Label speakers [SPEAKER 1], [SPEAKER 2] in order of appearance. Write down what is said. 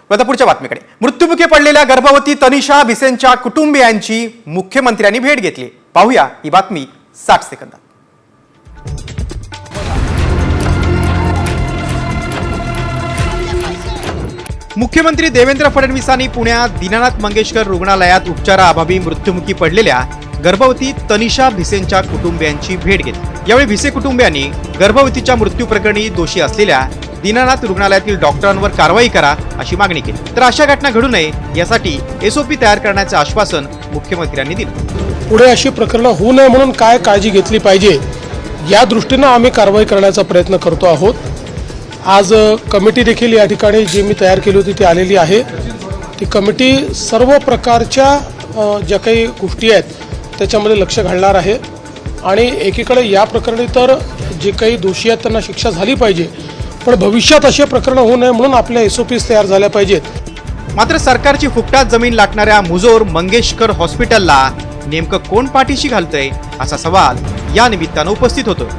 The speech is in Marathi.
[SPEAKER 1] आता पुढच्या बातमीकडे. मृत्युमुखी पडलेल्या गर्भवती तनिषा भिसेंच्या कुटुंबियांची मुख्यमंत्र्यांनी भेट घेतली. पाहूया ही बातमी 60 सेकंदात. मुख्यमंत्री देवेंद्र फडणवीसांनी पुण्यात दीनानाथ मंगेशकर रुग्णालयात उपचाराअभावी मृत्युमुखी पडलेल्या गर्भवती तनिषा भिसेंच्या कुटुंबियांची भेट घेतली. यावेळी भिसे कुटुंबियांनी गर्भवतीच्या मृत्यू प्रकरणी दोषी असलेल्या दीनानाथ रुग्णालयातील डॉक्टरांवर कारवाई करा अशी मागणी केली. तर अशा घटना घडू नये यासाठी एसओपी तयार करण्याचे आश्वासन मुख्यमंत्र्यांनी दिले.
[SPEAKER 2] पुढे अशी प्रकरणं होऊ नये म्हणून काय काळजी घेतली पाहिजे या दृष्टीनं आम्ही कारवाई करण्याचा प्रयत्न करतो आहोत. आज कमिटी देखील या ठिकाणी जी मी तयार केली होती ती आलेली आहे. ती कमिटी सर्व प्रकारच्या ज्या काही गोष्टी आहेत त्याच्यामध्ये लक्ष घालणार आहे आणि एकीकडे या प्रकरणी तर जे काही दोषी आहेत त्यांना शिक्षा झाली पाहिजे, पण भविष्यात असे प्रकरण होऊ नये म्हणून आपल्या एसओपीज तयार झाल्या पाहिजेत.
[SPEAKER 1] मात्र सरकारची फुकटात जमीन लागणाऱ्या मुजोर मंगेशकर हॉस्पिटलला नेमकं कोण पाठीशी घालतंय असा सवाल या निमित्तानं उपस्थित होतो.